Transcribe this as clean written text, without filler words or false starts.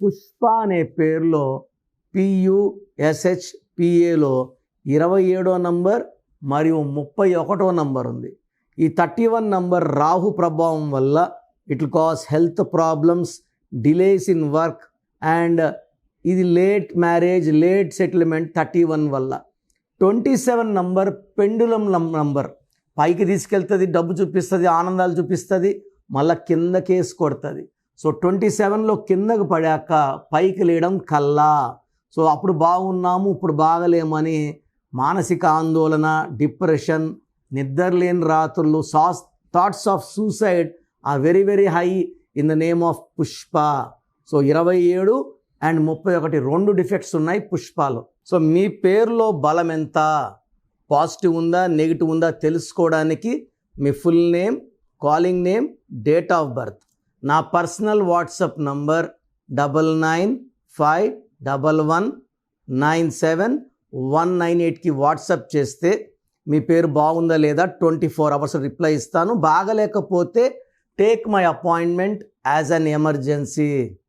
పుష్ప అనే పేరులో PUSHPAలో 27వ నంబర్ మరియు 31వ నంబర్ ఉంది. ఈ 31 నంబర్ రాహు ప్రభావం వల్ల it will cause health problems, delays in work and ఇది లేట్ మ్యారేజ్, లేట్ సెటిల్మెంట్ 31 వల్ల. 27 నంబర్ పెండులం నంబర్, పైకి తీసుకెళ్తుంది, డబ్బు చూపిస్తుంది, ఆనందాలు చూపిస్తుంది, మళ్ళీ కిందకేసి కొడుతుంది. సో 27లో కిందకు పడాక పైకి లేయడం కల్లా. సో అప్పుడు బాగున్నాము, ఇప్పుడు బాగలేమని మానసిక ఆందోళన, డిప్రెషన్, నిద్రలేని రాత్రులు, thoughts of suicide are very very high in the name of Pushpa. So 27 and 31 2 defects ఉన్నాయి పుష్పాలో. సో మీ పేరులో బలం ఎంత, పాజిటివ్ ఉందా నెగిటివ్ ఉందా తెలుసుకోవడానికి మీ full name, calling name, date of birth, నా పర్సనల్ వాట్సాప్ నంబర్ 9951197198కి వాట్సాప్ చేస్తే మీ పేరు బాగుందా లేదా 24 hours రిప్లై ఇస్తాను. బాగలేకపోతే take my appointment as an emergency.